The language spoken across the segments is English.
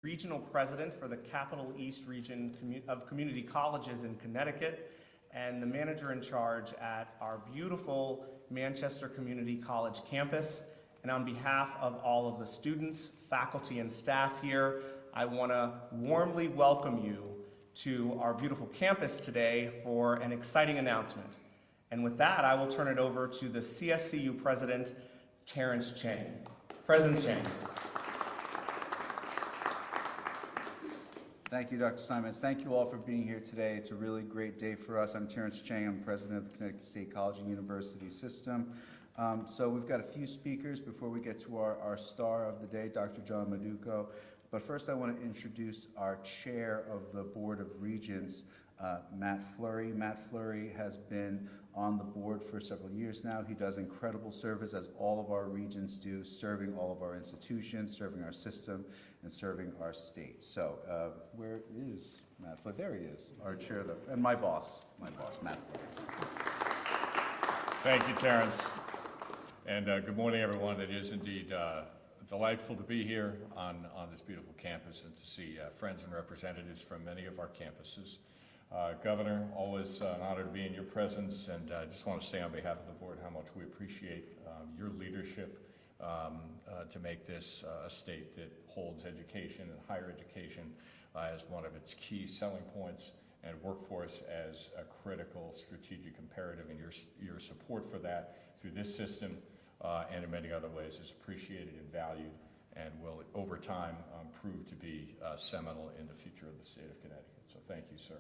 Regional President for the Capital East Region of Community Colleges in Connecticut, and the manager in charge at our beautiful Manchester Community College campus. And on behalf of all of the students, faculty, and staff here, I want to warmly welcome you to our beautiful campus today for an exciting announcement. And with that, I will turn it over to the CSCU President, Terrence Cheng. President Cheng. Thank you, Dr. Steinmetz. Thank you all for being here today. It's a really great day for us. I'm Terence Cheng. I'm president of the Connecticut State College and University System. So we've got a few speakers before we get to our star of the day, Dr. John Maduko. But first I want to introduce our chair of the Board of Regents, Matt Fleury. Matt Fleury has been on the board for several years now. He does incredible service, as all of our regents do, serving all of our institutions, serving our system, and serving our state. So where is Matt Fleury? There he is, our chair, and my boss, Matt Fleury. Thank you, Terrence. And good morning, everyone. It is indeed delightful to be here on this beautiful campus and to see friends and representatives from many of our campuses. Governor, always an honor to be in your presence, and I just want to say on behalf of the board how much we appreciate your leadership to make this a state that holds education and higher education as one of its key selling points, and workforce as a critical strategic imperative, and your support for that through this system and in many other ways is appreciated and valued, and will over time prove to be seminal in the future of the state of Connecticut. So thank you, sir.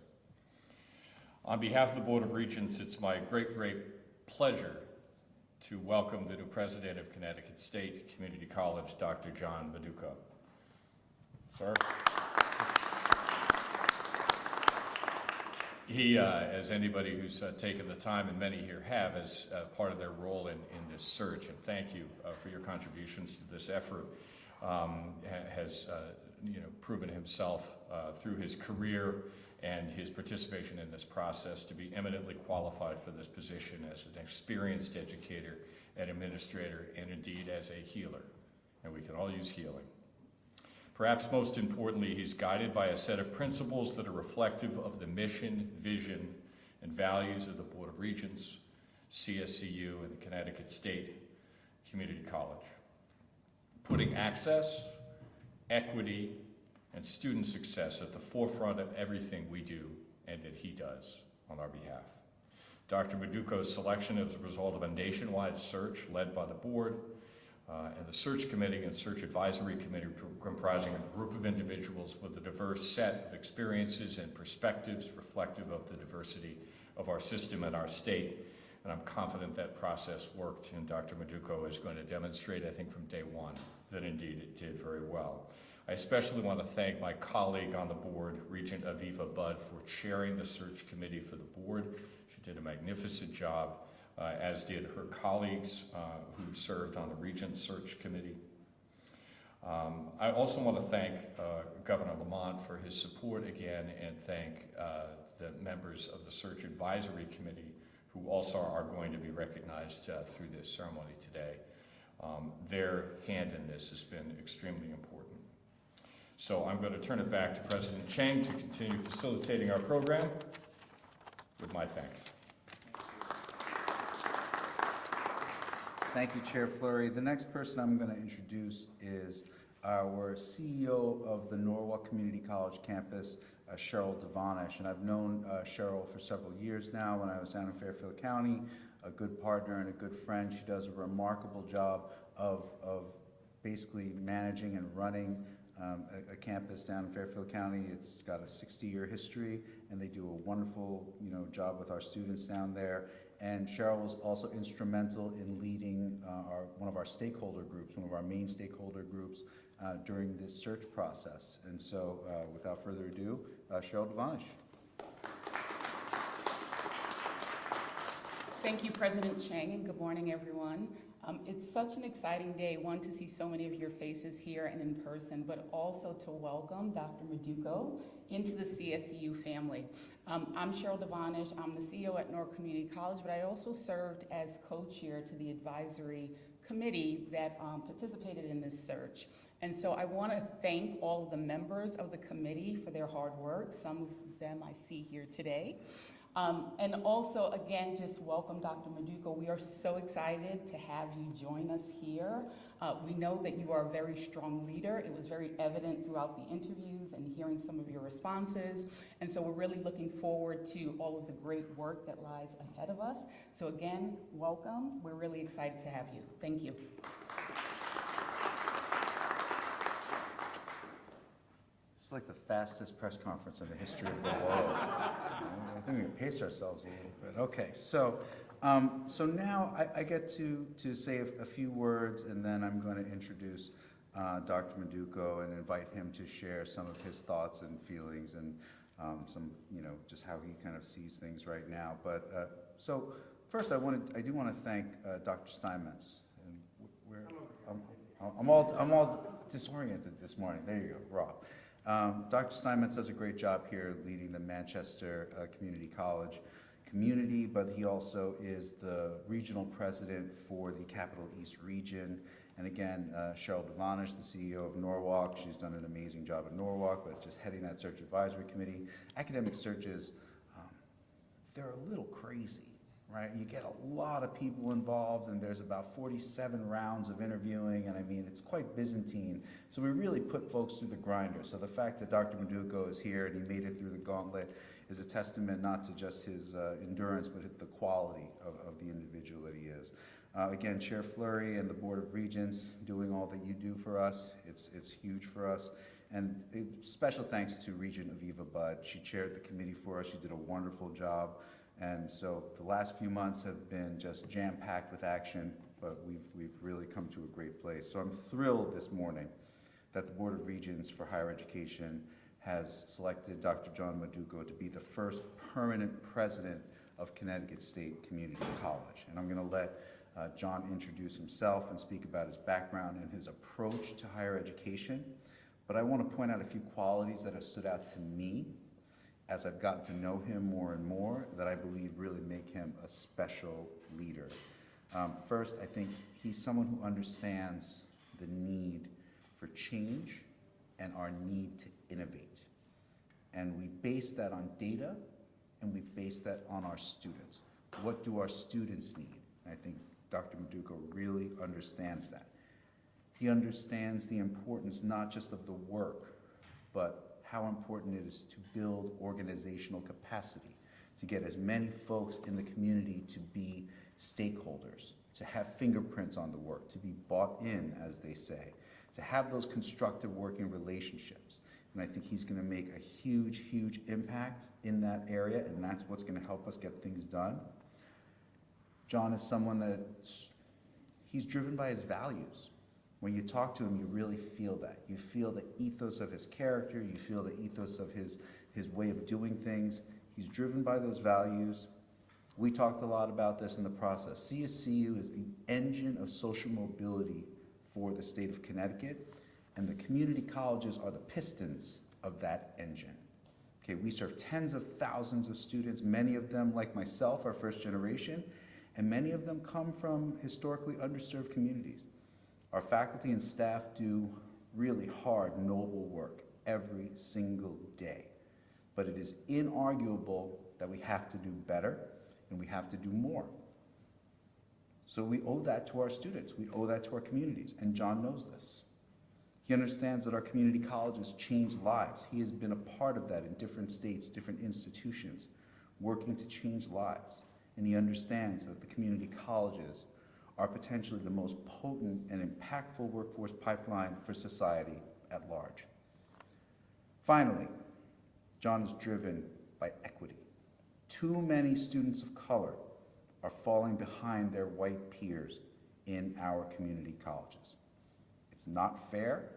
On behalf of the Board of Regents, it's my great pleasure to welcome the new president of Connecticut State Community College, Dr. John Maduko. Sir. He, as anybody who's taken the time, and many here have, as part of their role in this search, and thank you for your contributions to this effort, has proven himself through his career and his participation in this process to be eminently qualified for this position as an experienced educator and administrator, and indeed as a healer. And we can all use healing. Perhaps most importantly, he's guided by a set of principles that are reflective of the mission, vision, and values of the Board of Regents, CSCU, and the Connecticut State Community College. Putting access, equity, and student success at the forefront of everything we do and that he does on our behalf. Dr. Maduko's selection is a result of a nationwide search led by the board and the search committee and search advisory committee, comprising a group of individuals with a diverse set of experiences and perspectives reflective of the diversity of our system and our state. And I'm confident that process worked, and Dr. Maduko is going to demonstrate, I think, from day one that indeed it did very well. I especially want to thank my colleague on the board, Regent Aviva Budd, for chairing the search committee for the board. She did a magnificent job, as did her colleagues who served on the Regent Search Committee. I also want to thank Governor Lamont for his support again, and thank the members of the Search Advisory Committee who also are going to be recognized through this ceremony today. Their hand in this has been extremely important. So I'm going to turn it back to President Cheng to continue facilitating our program with my thanks. Thank you, Chair Fleury. The next person I'm going to introduce is our CEO of the Norwalk Community College campus, Cheryl DeVonish. And I've known Cheryl for several years now. When I was down in Fairfield County, a good partner and a good friend. She does a remarkable job of basically managing and running a campus down in Fairfield County. It's got a 60-year history, and they do a wonderful job with our students down there. And Cheryl was also instrumental in leading one of our stakeholder groups, one of our main stakeholder groups during this search process. And so without further ado, Cheryl DeVonish. Thank you, President Cheng, and good morning, everyone. It's such an exciting day, one, to see so many of your faces here and in person, but also to welcome Dr. Maduko into the CSCU family. I'm Cheryl DeVonish. I'm the CEO at Norwalk Community College, but I also served as co-chair to the advisory committee that participated in this search. And so I want to thank all of the members of the committee for their hard work. Some of them I see here today. And also, again, just welcome Dr. Maduko. We are so excited to have you join us here. We know that you are a very strong leader. It was very evident throughout the interviews and hearing some of your responses. And so we're really looking forward to all of the great work that lies ahead of us. So again, welcome. We're really excited to have you. Thank you. It's like the fastest press conference in the history of the world. I think we can pace ourselves a little bit. Okay, so now I get to say a few words, and then I'm going to introduce Dr. Maduko and invite him to share some of his thoughts and feelings and some, just how he kind of sees things right now. But so first, I do want to thank Dr. Steinmetz. And I'm all disoriented this morning. There you go, Rob. Dr. Steinmetz does a great job here leading the Manchester Community College community, but he also is the regional president for the Capital East region. And again, Cheryl DeVonish, the CEO of Norwalk, she's done an amazing job at Norwalk, but just heading that search advisory committee. Academic searches, they're a little crazy, right? You get a lot of people involved, and there's about 47 rounds of interviewing, and I mean, it's quite Byzantine. So we really put folks through the grinder. So the fact that Dr. Maduko is here and he made it through the gauntlet is a testament not to just his endurance, but the quality of the individual that he is. Again, Chair Fleury and the Board of Regents doing all that you do for us. It's huge for us. And special thanks to Regent Aviva Budd. She chaired the committee for us. She did a wonderful job. And so the last few months have been just jam-packed with action, but we've really come to a great place. So I'm thrilled this morning that the Board of Regents for Higher Education has selected Dr. John Maduko to be the first permanent president of Connecticut State Community College. And I'm going to let John introduce himself and speak about his background and his approach to higher education. But I want to point out a few qualities that have stood out to me as I've gotten to know him more and more, that I believe really make him a special leader. First, I think he's someone who understands the need for change and our need to innovate. And we base that on data, and we base that on our students. What do our students need? And I think Dr. Maduko really understands that. He understands the importance not just of the work, but how important it is to build organizational capacity, to get as many folks in the community to be stakeholders, to have fingerprints on the work, to be bought in, as they say, to have those constructive working relationships. And I think he's going to make a huge, huge impact in that area, and that's what's going to help us get things done. John is someone that he's driven by his values. When you talk to him, you really feel that. You feel the ethos of his character. You feel the ethos of his way of doing things. He's driven by those values. We talked a lot about this in the process. Cscu is the engine of social mobility for the state of Connecticut, and the community colleges are the pistons of that engine. Okay, we serve tens of thousands of students. Many of them, like myself, are first generation, and many of them come from historically underserved communities. Our faculty and staff do really hard, noble work every single day. But it is inarguable that we have to do better and we have to do more. So we owe that to our students. We owe that to our communities, and John knows this. He understands that our community colleges change lives. He has been a part of that in different states, different institutions, working to change lives. And he understands that the community colleges are potentially the most potent and impactful workforce pipeline for society at large. Finally, John is driven by equity. Too many students of color are falling behind their white peers in our community colleges. It's not fair.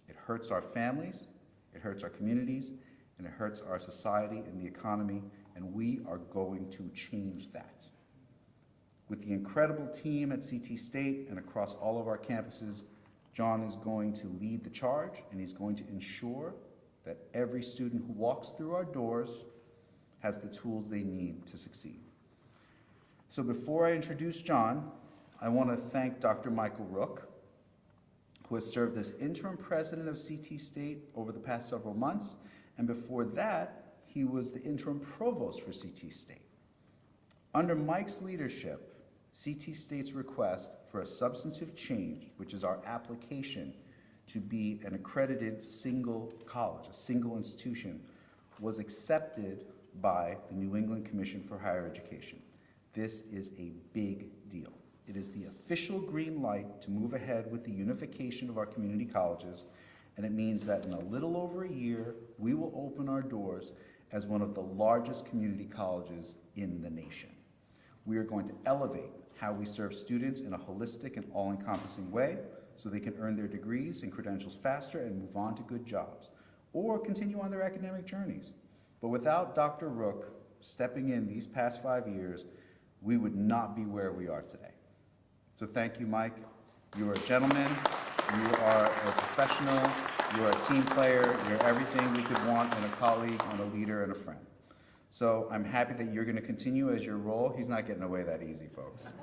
It hurts our families, it hurts our communities, and it hurts our society and the economy, and we are going to change that. With the incredible team at CT State and across all of our campuses, John is going to lead the charge, and he's going to ensure that every student who walks through our doors has the tools they need to succeed. So before I introduce John, I want to thank Dr. Michael Rook, who has served as interim president of CT State over the past several months, and before that, he was the interim provost for CT State. Under Mike's leadership, CT State's request for a substantive change, which is our application to be an accredited single college, a single institution, was accepted by the New England Commission for Higher Education. This is a big deal. It is the official green light to move ahead with the unification of our community colleges, and it means that in a little over a year, we will open our doors as one of the largest community colleges in the nation. We are going to elevate how we serve students in a holistic and all-encompassing way so they can earn their degrees and credentials faster and move on to good jobs, or continue on their academic journeys. But without Dr. Rook stepping in these past 5 years, we would not be where we are today. So thank you, Mike. You are a gentleman, you are a professional, you are a team player, you're everything we could want in a colleague and a leader and a friend. So I'm happy that you're going to continue as your role. He's not getting away that easy, folks.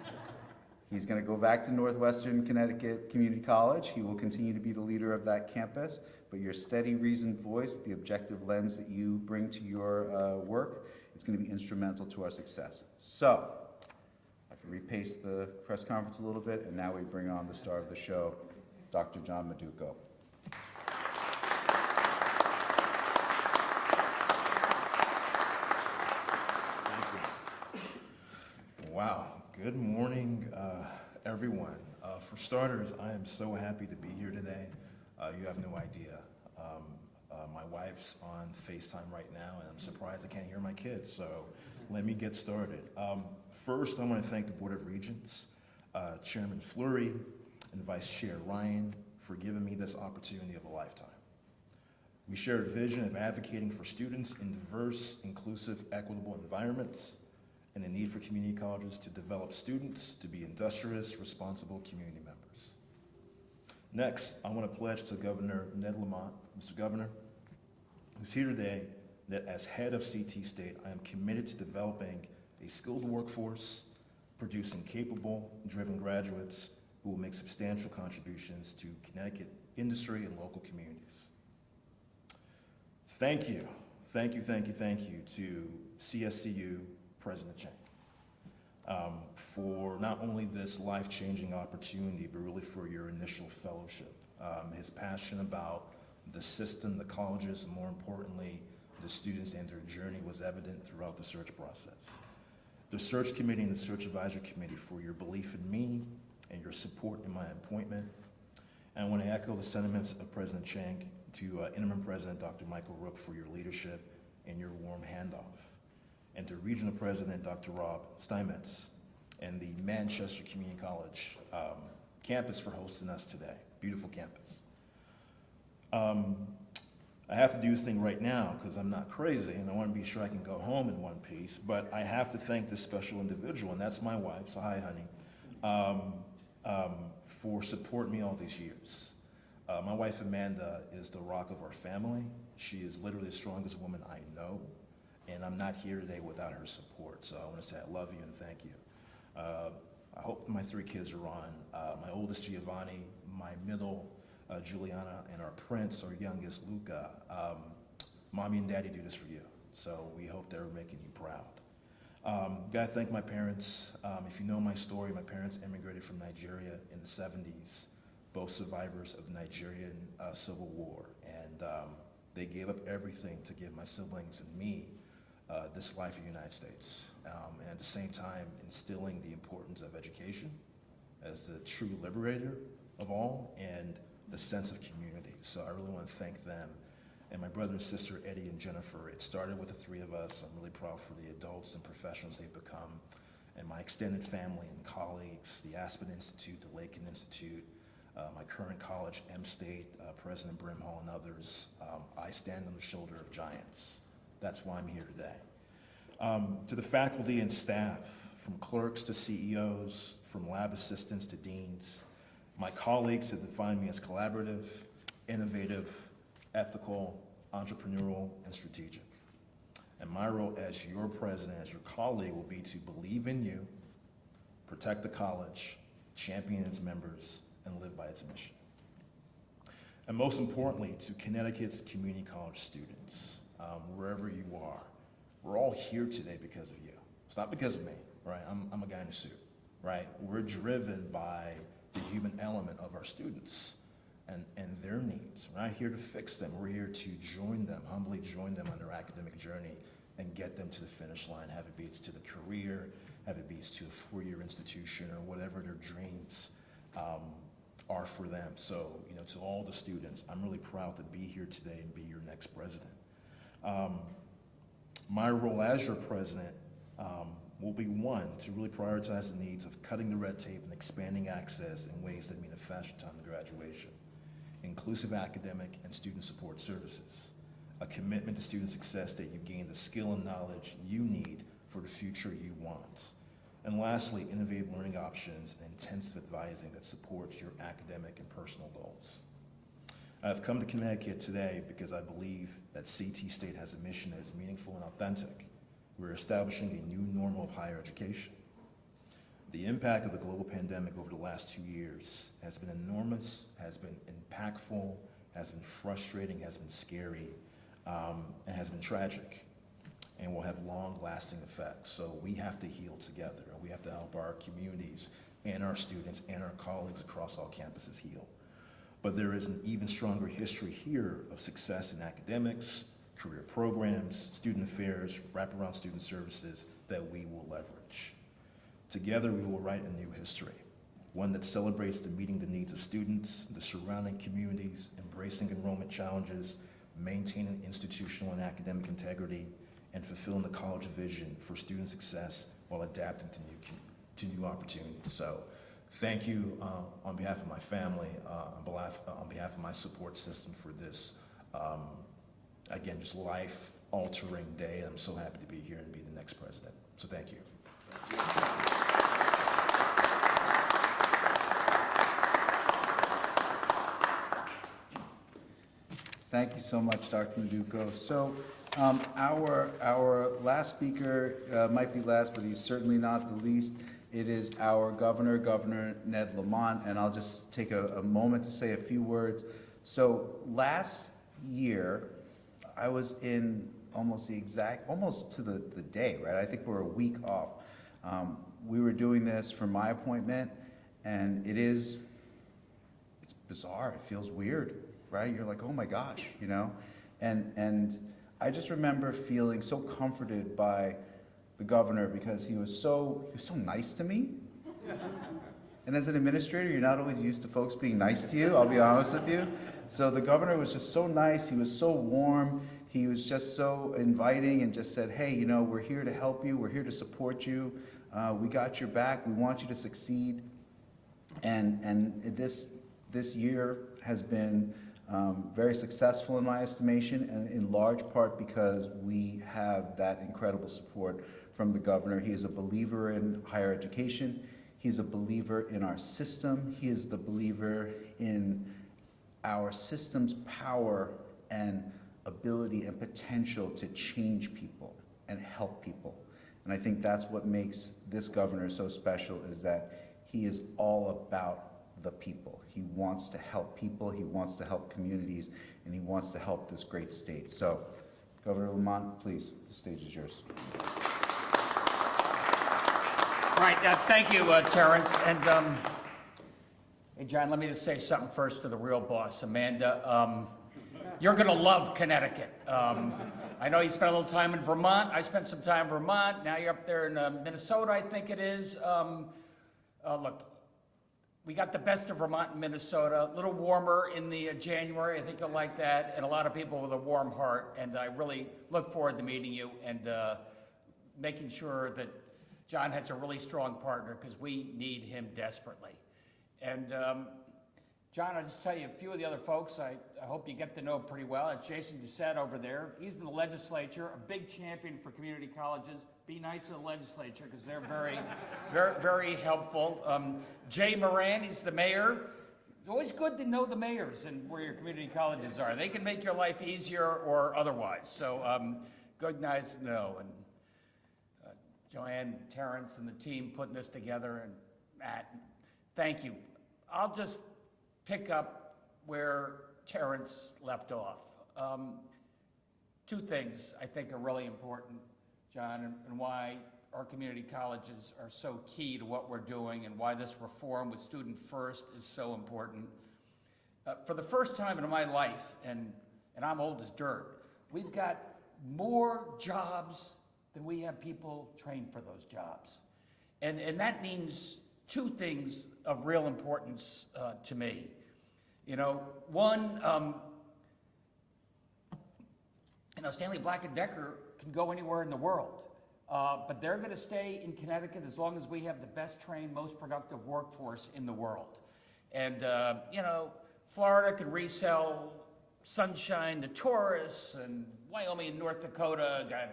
He's going to go back to Northwestern Connecticut Community College. He will continue to be the leader of that campus, but your steady, reasoned voice, the objective lens that you bring to your work, it's going to be instrumental to our success. So, I can repace the press conference a little bit, and now we bring on the star of the show, Dr. John Maduko. Wow. Good morning, everyone. For starters, I am so happy to be here today. You have no idea. My wife's on FaceTime right now, and I'm surprised I can't hear my kids, so let me get started. First, I want to thank the Board of Regents, Chairman Fleury, and Vice Chair Ryan for giving me this opportunity of a lifetime. We share a vision of advocating for students in diverse, inclusive, equitable environments, and the need for community colleges to develop students to be industrious, responsible community members. Next, I want to pledge to Governor Ned Lamont, Mr. Governor, who's here today, that as head of CT State, I am committed to developing a skilled workforce, producing capable, driven graduates who will make substantial contributions to Connecticut industry and local communities. Thank you to Cscu President Cheng for not only this life-changing opportunity, but really for your initial fellowship. His passion about the system, the colleges, and more importantly, the students and their journey was evident throughout the search process. The search committee and the search advisory committee for your belief in me and your support in my appointment. And I want to echo the sentiments of President Cheng to Interim President Dr. Michael Rook for your leadership and your warm handoff. And to Regional President Dr. Rob Steinmetz and the Manchester Community College campus for hosting us today. Beautiful campus. I have to do this thing right now because I'm not crazy and I want to be sure I can go home in one piece, but I have to thank this special individual, and that's my wife, so hi honey, for supporting me all these years. My wife Amanda is the rock of our family. She is literally the strongest woman I know, and I'm not here today without her support. So I want to say I love you and thank you. I hope my 3 kids are on. My oldest Giovanni, my middle Juliana, and our prince, our youngest Luca. Mommy and daddy do this for you. So we hope they're making you proud. Gotta thank my parents. If you know my story, my parents immigrated from Nigeria in the 70s, both survivors of the Nigerian Civil War. And they gave up everything to give my siblings and me this life in the United States. And at the same time, instilling the importance of education as the true liberator of all and the sense of community. So I really want to thank them. And my brother and sister, Eddie and Jennifer. It started with the 3 of us. I'm really proud for the adults and professionals they've become. And my extended family and colleagues, the Aspen Institute, the Lakin Institute, my current college, M-State, President Brimhall, and others. I stand on the shoulder of giants. That's why I'm here today. To the faculty and staff, from clerks to CEOs, from lab assistants to deans, my colleagues have defined me as collaborative, innovative, ethical, entrepreneurial, and strategic. And my role as your president, as your colleague, will be to believe in you, protect the college, champion its members, and live by its mission. And most importantly, to Connecticut's community college students, wherever you are, we're all here today because of you. It's not because of me, right? I'm a guy in a suit, right? We're driven by the human element of our students and their needs. We're not here to fix them. We're here to join them, humbly join them on their academic journey and get them to the finish line, have it be it's to the career, have it be it's to a four-year institution or whatever their dreams are for them. So, you know, to all the students, I'm really proud to be here today and be your next president. My role as your president will be one, to really prioritize the needs of cutting the red tape and expanding access in ways that mean a faster time to graduation, inclusive academic and student support services, a commitment to student success that you gain the skill and knowledge you need for the future you want. And lastly, innovative learning options and intensive advising that supports your academic and personal goals. I've come to Connecticut today because I believe that CT State has a mission that is meaningful and authentic. We're establishing a new normal of higher education. The impact of the global pandemic over the last 2 years has been enormous, has been impactful, has been frustrating, has been scary, and has been tragic, and will have long-lasting effects. So we have to heal together, and we have to help our communities and our students and our colleagues across all campuses heal. But there is an even stronger history here of success in academics, career programs, student affairs, wraparound student services that we will leverage. Together, we will write a new history, one that celebrates the meeting the needs of students, the surrounding communities, embracing enrollment challenges, maintaining institutional and academic integrity, and fulfilling the college vision for student success while adapting to new opportunities. So thank you on behalf of my family, on behalf of my support system for this, again, just life-altering day. I'm so happy to be here and be the next president. So thank you. Thank you so much, Dr. Maduko. So our last speaker might be last, but he's certainly not the least. It is our governor, Governor Ned Lamont, and I'll just take a moment to say a few words. So last year, I was in almost to the day, right? I think we're a week off. We were doing this for my appointment, and it's bizarre. It feels weird, right? You're like, oh my gosh, you know? And I just remember feeling so comforted by the governor because he was so nice to me. And as an administrator, you're not always used to folks being nice to you, I'll be honest with you. So the governor was just so nice, he was so warm, he was just so inviting and just said, hey, you know, we're here to help you, we're here to support you, we got your back, we want you to succeed. And this year has been very successful in my estimation, and in large part because we have that incredible support from the governor. He is a believer in higher education. He's a believer in our system. He is the believer in our system's power and ability and potential to change people and help people. And I think that's what makes this governor so special, is that he is all about the people. He wants to help people, he wants to help communities, and he wants to help this great state. So, Governor Lamont, please, the stage is yours. Right, thank you, Terrence. And hey, John, let me just say something first to the real boss, Amanda. You're gonna love Connecticut. I know you spent a little time in Vermont. I spent some time in Vermont. Now you're up there in Minnesota, I think it is. Look, we got the best of Vermont and Minnesota. A little warmer in the January. I think you'll like that, and a lot of people with a warm heart. And I really look forward to meeting you and making sure that John has a really strong partner, because we need him desperately. And John, I'll just tell you a few of the other folks I hope you get to know pretty well. It's Jason Doucette over there. He's in the legislature, a big champion for community colleges. Be nice to the legislature, because they're very helpful. Jay Moran, he's the mayor. It's always good to know the mayors and where your community colleges are. They can make your life easier or otherwise. So good, nice to know. And Joanne, Terrence, and the team putting this together, and Matt, Thank you. I'll just pick up where Terrence left off. Two things I think are really important, John, and why our community colleges are so key to what we're doing and why this reform with Student First is so important. For the first time in my life, and I'm old as dirt, we've got more jobs than we have people trained for those jobs. And that means two things of real importance to me. You know, one, Stanley Black & Decker can go anywhere in the world, but they're going to stay in Connecticut as long as we have the best trained, most productive workforce in the world. And, Florida can resell sunshine to tourists, and Wyoming and North Dakota got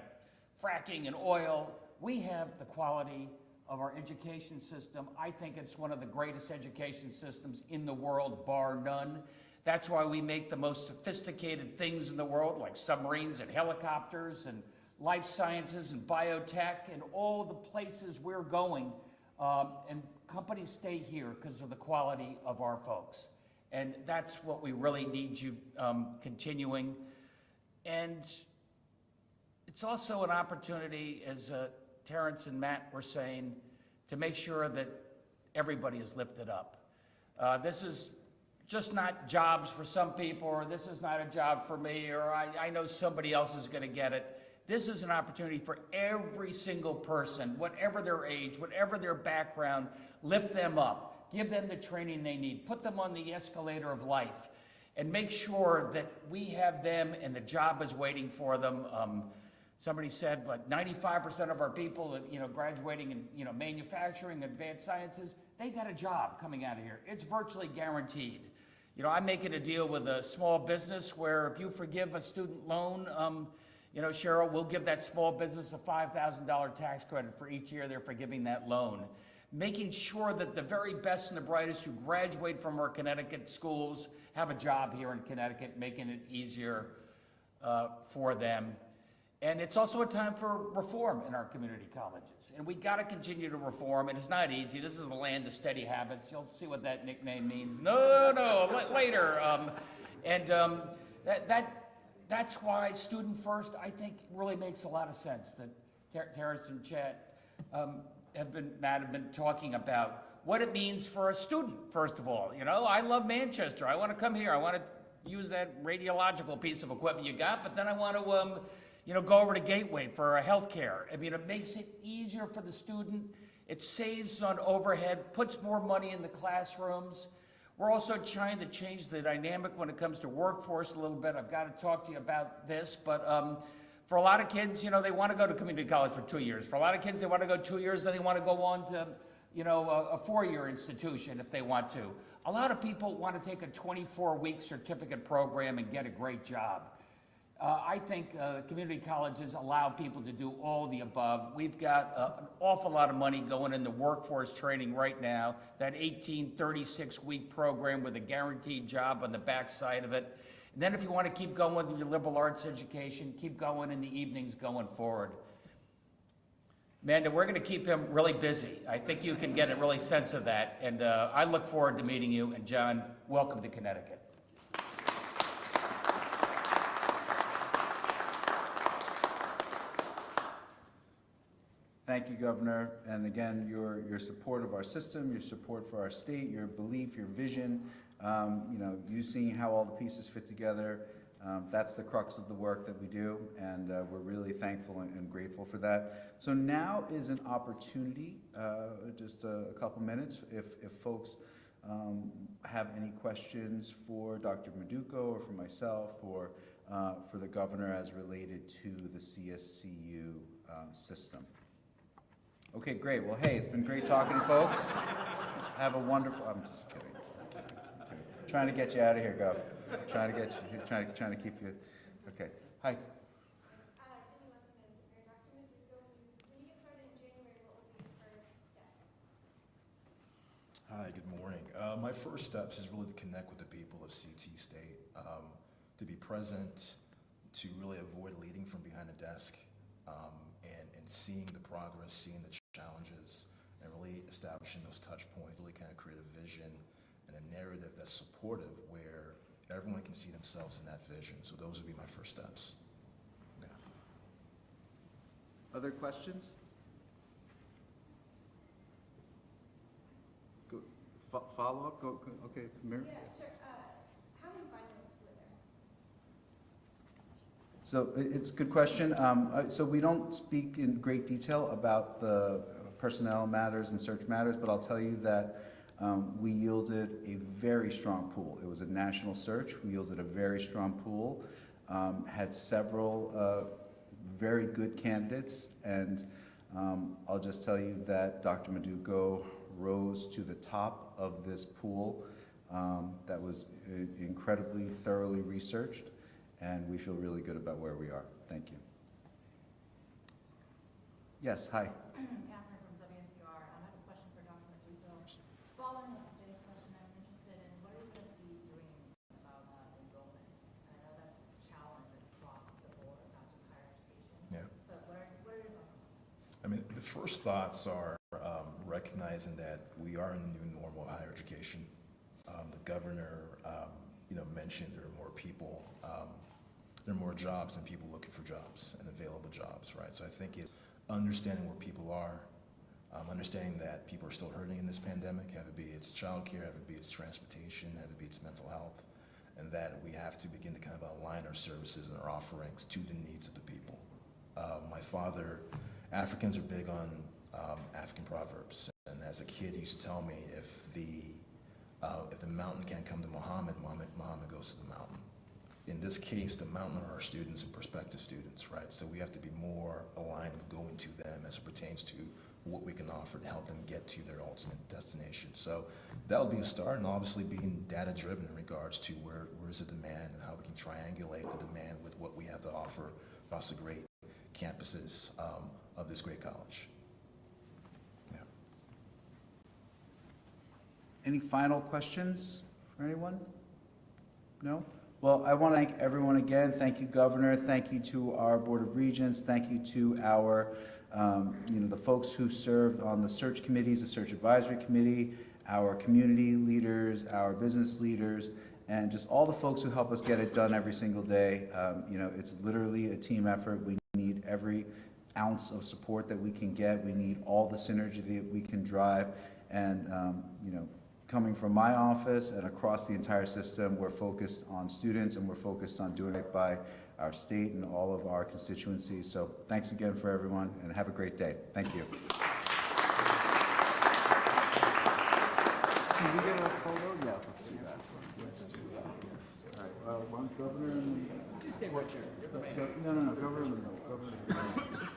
fracking and oil. We have the quality of our education system. I think it's one of the greatest education systems in the world, bar none. That's why we make the most sophisticated things in the world, like submarines and helicopters and life sciences and biotech and all the places we're going. And companies stay here because of the quality of our folks. And that's what we really need you continuing. And it's also an opportunity, as Terrence and Matt were saying, to make sure that everybody is lifted up. This is just not jobs for some people, or this is not a job for me, or I know somebody else is going to get it. This is an opportunity for every single person, whatever their age, whatever their background, lift them up, give them the training they need, put them on the escalator of life, and make sure that we have them and the job is waiting for them. Somebody said, but 95% of our people, graduating in, manufacturing, advanced sciences, they got a job coming out of here. It's virtually guaranteed. I'm making a deal with a small business where if you forgive a student loan, Cheryl, we'll give that small business a $5,000 tax credit for each year they're forgiving that loan. Making sure that the very best and the brightest who graduate from our Connecticut schools have a job here in Connecticut, making it easier for them. And it's also a time for reform in our community colleges. And we got to continue to reform. And it's not easy. This is the land of steady habits. You'll see what that nickname means. Later. That's why Student First, I think, really makes a lot of sense. That Terrence and Chet have been talking about what it means for a student, first of all. I love Manchester. I want to come here. I want to use that radiological piece of equipment you got, but then I want to go over to Gateway for healthcare. It makes it easier for the student. It saves on overhead, puts more money in the classrooms. We're also trying to change the dynamic when it comes to workforce a little bit. I've got to talk to you about this, but for a lot of kids, they want to go to community college for 2 years. For a lot of kids, they want to go 2 years, then they want to go on to, a 4-year institution if they want to. A lot of people want to take a 24-week certificate program and get a great job. I think community colleges allow people to do all the above. We've got an awful lot of money going into workforce training right now, that 36-week program with a guaranteed job on the backside of it. And then if you want to keep going with your liberal arts education, keep going in the evenings going forward. Amanda, we're going to keep him really busy. I think you can get a really sense of that. And I look forward to meeting you. And John, welcome to Connecticut. Thank you, Governor. And again, your support of our system, your support for our state, your belief, your vision, you seeing how all the pieces fit together, that's the crux of the work that we do, and we're really thankful and grateful for that. So now is an opportunity, just a couple minutes, if folks have any questions for Dr. Maduko or for myself or for the Governor as related to the CSCU system. Okay, great. Well, hey, it's been great talking to folks. Have a wonderful, I'm just kidding. Trying to get you out of here, Gov. Trying to keep you, okay. Hi. Hi, good morning. My first steps is really to connect with the people of CT State, to be present, to really avoid leading from behind a desk, and seeing the progress, seeing the challenges, and really establishing those touch points, really kind of create a vision and a narrative that's supportive where everyone can see themselves in that vision. So those would be my first steps. Yeah. Other questions? Go, follow up? Okay, Mary? Yeah, sure. How many finalists were there? So it's a good question. So we don't speak in great detail about the personnel matters and search matters, but I'll tell you that we yielded a very strong pool. It was a national search. We yielded a very strong pool, had several very good candidates, and I'll just tell you that Dr. Maduko rose to the top of this pool that was incredibly thoroughly researched, and we feel really good about where we are. Thank you. Yes, hi. Catherine from WNPR. I have a question for Dr. Maduko. Following up Jay's question, I'm interested in what are you going to be doing about enrollment? I know that's a challenge across the board, not just higher education. Yeah. But what are your thoughts? I mean, the first thoughts are recognizing that we are in the new normal of higher education. The governor, mentioned there are more people, there are more jobs than people looking for jobs and available jobs, right? So I think it's understanding where people are, understanding that people are still hurting in this pandemic, have it be it's childcare, have it be it's transportation, have it be it's mental health, and that we have to begin to kind of align our services and our offerings to the needs of the people. My father, Africans are big on African proverbs, and as a kid he used to tell me if the mountain can't come to Muhammad, Muhammad goes to the mountain. In this case, the mountain are our students and prospective students, right? So we have to be more aligned with going to them as it pertains to what we can offer to help them get to their ultimate destination. So that'll be a start, and obviously being data-driven in regards to where is the demand and how we can triangulate the demand with what we have to offer across the great campuses of this great college. Yeah. Any final questions for anyone? No? Well, I want to thank everyone again. Thank you, Governor. Thank you to our Board of Regents. Thank you to our, the folks who served on the search committees, the search advisory committee, our community leaders, our business leaders, and just all the folks who help us get it done every single day. It's literally a team effort. We need every ounce of support that we can get. We need all the synergy that we can drive. And, coming from my office and across the entire system, we're focused on students and we're focused on doing it by our state and all of our constituencies. So thanks again for everyone and have a great day. Thank you. Can we get a photo? Yeah, let's do that. Let's do that. All right, one governor and... Just stay right there. No, Governor in the middle. Governor in the middle.